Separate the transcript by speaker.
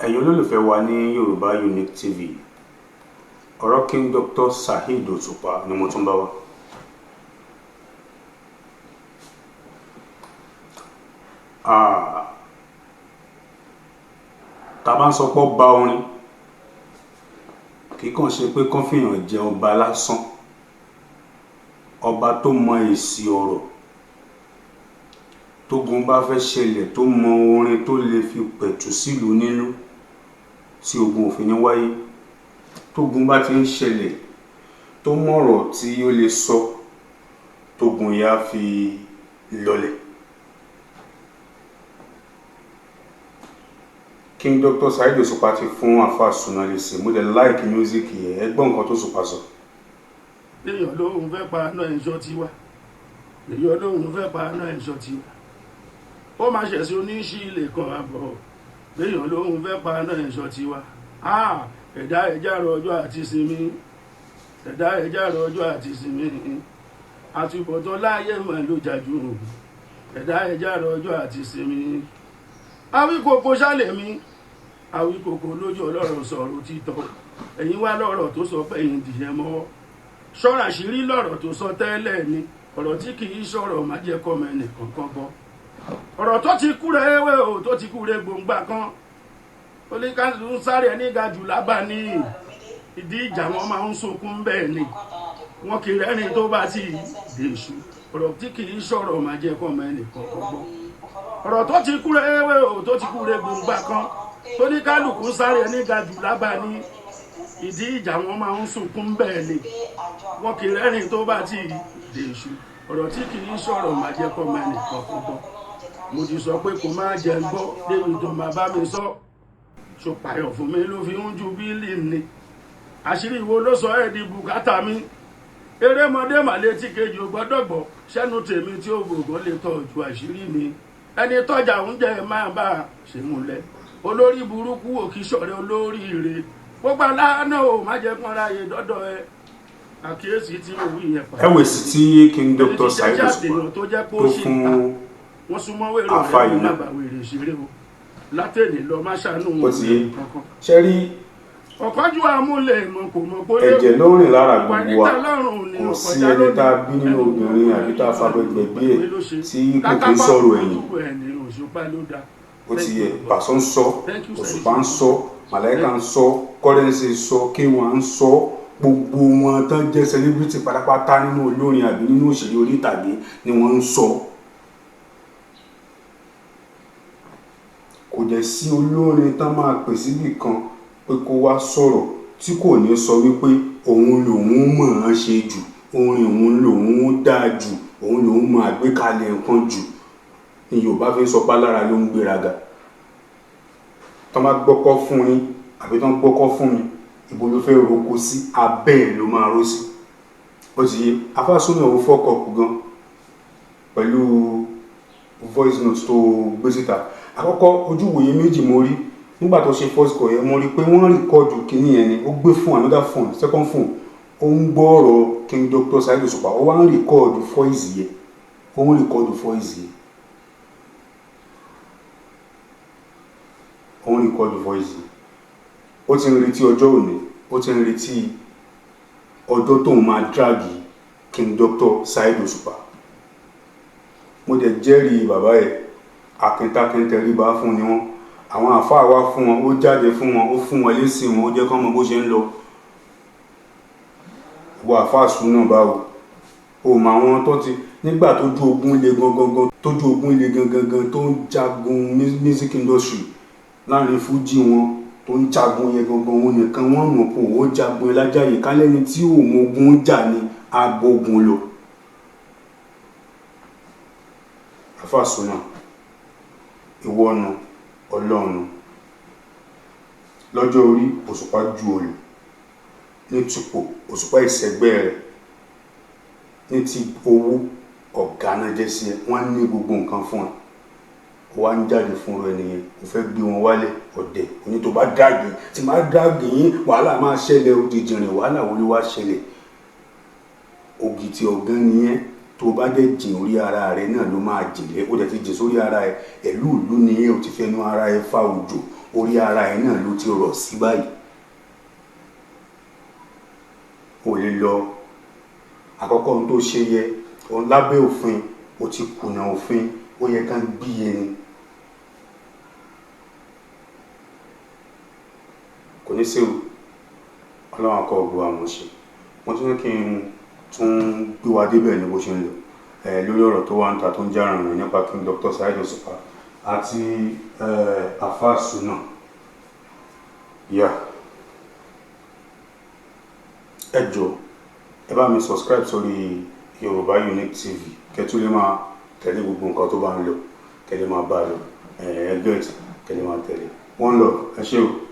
Speaker 1: ẹ̀yin olólùfẹ́ wa ní Yorùbá Unique TV, ọ̀rọ̀ King Dr. Saheed Òṣùpá ni mo tún bá wá. Tá bá ń sọ pé ọba orin kì í kàn ṣe pé kán fìyàn jẹ ọba lásán, ọba tó mọ èsì ọ̀rọ̀ tógun bá fẹ́ ṣẹlẹ̀, tó mọ orin tó lè fi pẹ̀tù sílùú nínú tí ogun òfin ní wáyé, tógun bá ti ń ṣẹlẹ̀ tó mọ̀rọ̀ tí ó lè sọ tógun yá fi lọlẹ̀. King Dr. Saheed Òṣùpá ti fún àfáà Sunna lésì. Mo dẹ̀ like music yẹn, ẹ gbọ́ nǹkan tó Òṣùpá sọ.
Speaker 2: Èèyàn lóhun fẹ́ pa náà ẹ̀ṣọ́ tiwa, èèyàn lóhun fẹ́ pa náà ẹ̀ṣọ́ tiwa, ó máa ṣẹ̀sí oníṣí ilé kan àbọ̀, èèyàn lóhun fẹ́ pa náà ẹ̀ṣọ́ tiwa. Ẹ̀dá ẹja rọjò àti sinmi, ẹ̀dá ẹja rọjò àti sinmi, àtúbọ̀tán láyé mà ló jàjú, ẹ̀dá ẹja rọjò àti sinmi. Àwíkòkò ṣálẹ̀ mi, àwíkòkò lójú ọlọ́rọ̀ sọ̀rọ̀ títọ́, ẹ̀yin wá lọ́rọ̀ tó sọ pé ẹ̀yin dìyẹ mọ́wọ́. Ṣọ́ra ṣírí lọ́rọ̀ tó sọ tẹ́lẹ̀ ni, ọ̀rọ̀ tí kì í ṣọ̀rọ̀ má jẹ́ kọ́mọ ẹnìkan kan gbọ́. Ọ̀rọ̀ tó ti kúrẹ́ ewé o, tó ti kúrẹ́ gbòǹgbà kan, oníkàlù ń sáré ẹni ga jù lábà ní ìdí ìjà wọn máa ń sunkún bẹ́ẹ̀ ni, wọn kì í rẹ́rìn tó bá ti dèṣù. Ọ̀rọ̀ tí kì í ṣọ̀rọ̀ má jẹ́ kọ́mọ ẹnìkan kan gbọ́. Ọ̀rọ̀ tó ti kúrẹ́ ewé o, tó ti kúrẹ́ gbòǹgbà kan, oníkàlùkù ń sáré ẹni ga jù lábà ní ìdí ìjà wọn máa ń sunkún bẹ́ẹ̀ ni, wọn kì í rẹ́rìn tó bá ti dèṣù. Ọ̀rọ̀ tí kì í ṣọ̀rọ̀ má jẹ́ kọ́mọ ẹnìkan kan gbọ́. Mo ti sọ pé kò máa jẹ gbọ́ débi tó máa bá mi sọ, ṣòpàyọ̀ fún mi ló fi ń ju bílì ni. Àṣírí wo ló sọ ẹ́ di bùkátà mi? Erémọdé màlẹ́ tí kejì ò gbọ́dọ̀ gbọ́, ṣẹ́nu tèmi tí ó gbògbọ́ lè tọ́jú àṣírí mi. Ẹni tọ́jà oúnjẹ máa bá a ṣe múlẹ̀, olórí burúkú òkì ṣọ̀rẹ́ olórí ire, gbogbo aláàánú ò má jẹ́ kán ráyè dọ́dọ̀ ẹ. Àkíyèsí tí ó wí yẹn pa.
Speaker 1: Ẹ̀wẹ̀sì tí King Dr. Saheed Òṣùpá tó fún
Speaker 2: wọ́n súnmọ́ wèrè rẹ̀ nígbà wèrè ṣeré o, látẹ̀lé lọ má ṣàánú wọn kankan.
Speaker 1: Ṣé rí
Speaker 2: ọ̀kánjú àmúlẹ̀ ìmọ̀ kò mọ̀ pé
Speaker 1: ẹ̀jẹ̀ ló rìn lára gbogbo wa, kò sí ẹni tá a bí nínú obìnrin àbí tá a fagbẹgbẹ bí ẹ tí kò kí ń sọ̀rọ̀ ẹ̀yìn. Ó ti yẹ Pàṣọ ń sọ, Òṣùpá ń sọ, Màláíkà ń sọ, Kọ́rẹ́nsì ń sọ, K1 ń sọ, gbogbo wọn tán jẹ́ celebrity pátápátá nínú olórin àbí nínú òṣèré orí ìtàgé ni wọ́n ń sọ. Kò jẹ́ sí olórin tán máa pè síbì kan pé kó wá sọ̀rọ̀ tí kò ní sọ wípé òun lòun mọ̀ ọ́n ṣe jù, orin òun lòun dáa jù, òun lòun mọ àgbékalẹ̀ nǹkan jù, ni Yorùbá fi ń sọ pálára ló ń gbéraga. Tán bá gbọ́kọ́ fún yín àbí tán gbọ́kọ́ fún mi, ibo ló fẹ́ roko sí, abẹ́ ẹ̀ ló máa ró sí. Ó ti yé àfáà Sunna òun fọ́kọ̀ọ̀kù gan pẹ̀lú voice note tó gbé síta. Àkọ́kọ́ ojúwòye méjì mo rí nígbà tó ṣe first call yẹn. Mo rí pé wọ́n rìkọ́ọ̀dù kìíní yẹn ni, ó gbé fún another phone, second phone, ó ń gbọ́ ọ̀rọ̀ King Dr. Saheed Òṣùpá, ó wá ń rìkọ́ọ̀dù voice yẹn, ó ń rìkọ́ọ̀dù voice yẹn, ó ń rìkọ́ọ̀dù voice yẹn. Ó ti ń retí ọjọ́ òní, ó ti ń retí ọjọ́ tóun máa dragi King Dr. Saheed Òṣùpá. Mo dẹ̀ jẹ́rìí bàbá ẹ̀, akíntákín tẹríba fún ni wọ́n. Àwọn àfáà wá fún wọn, ó jáde fún wọn, ó fún wọn lésì wọn, ó jẹ́ kán mọ bó ṣe ń lọ. Wo àfáà Sunna báwo, o mọ àwọn tó ti nígbà tójú ogun le gangan, tójú ogun le gangan, tó ń jagun music industry láàrin fújì wọn, tó ń jagun yẹn gangan, wọn nìkan wọ́n mọ̀ pé ó jagun Lájàyè. Kálẹ́ni tí ò mọ ogun jà ní agbógun lọ. Àfáà Sunna, ìwọ ọ̀nà Ọlọ́run. Lọ́jọ́ orí Òṣùpá ju olù, ní tìpó Òṣùpá ìṣẹ́gbẹ́ rẹ̀, ní ti owó ọ̀gá náà jẹ́ sí ẹ, wọ́n ní gbogbo nǹkan fún ẹ, ó wá ń jáde fún ẹni yẹn, ó fẹ́ gbé wọn wálẹ̀ ọ̀dẹ̀. Oní tó bá dráàgì, tí máa dráàgì yín wàhálà máa ṣẹlẹ̀, òjijì rìn wàhálà wo ló wá ṣẹlẹ̀. Ògìtì ọ̀gán nìyẹn, tó bá dẹ̀ jìn orí ara rẹ̀ náà ló máa jìnlẹ̀. Ó dẹ̀ ti jìn sórí ara ẹ̀, ẹ̀lú ìlú ni ẹ ò ti fẹ́nu ara ẹ fa òjò, orí ara ẹ̀ náà ló ti rọ̀ sí báyìí. O lè lọ àkọ́kọ́ ohun tó ṣe yẹ òun lábẹ́ òfin o ti kùnà òfin, ó yẹ ká gbé ẹni. Kò ní sí o, ọlọ́run akọ ògbó àmọ̀ṣe. Wọ́n tún ní kí n tún gbé wa débẹ̀ ní bó ṣe ń lọ lórí ọ̀rọ̀ tó wá ń ta tó ń jára rìn nípa King Dr. Saheed Osupa àti Alfa Sunna. Ẹ jọ̀ọ́ ẹ bá mi subscribe sórí Yorùbá Unique TV kẹ́tù lè máa tẹ̀lé gbogbo nǹkan tó bá ń lọ, kẹ́ lè máa bá a lọ ẹgbẹ́ kẹ́ lè máa tẹ̀lé. One love, ẹ ṣé o.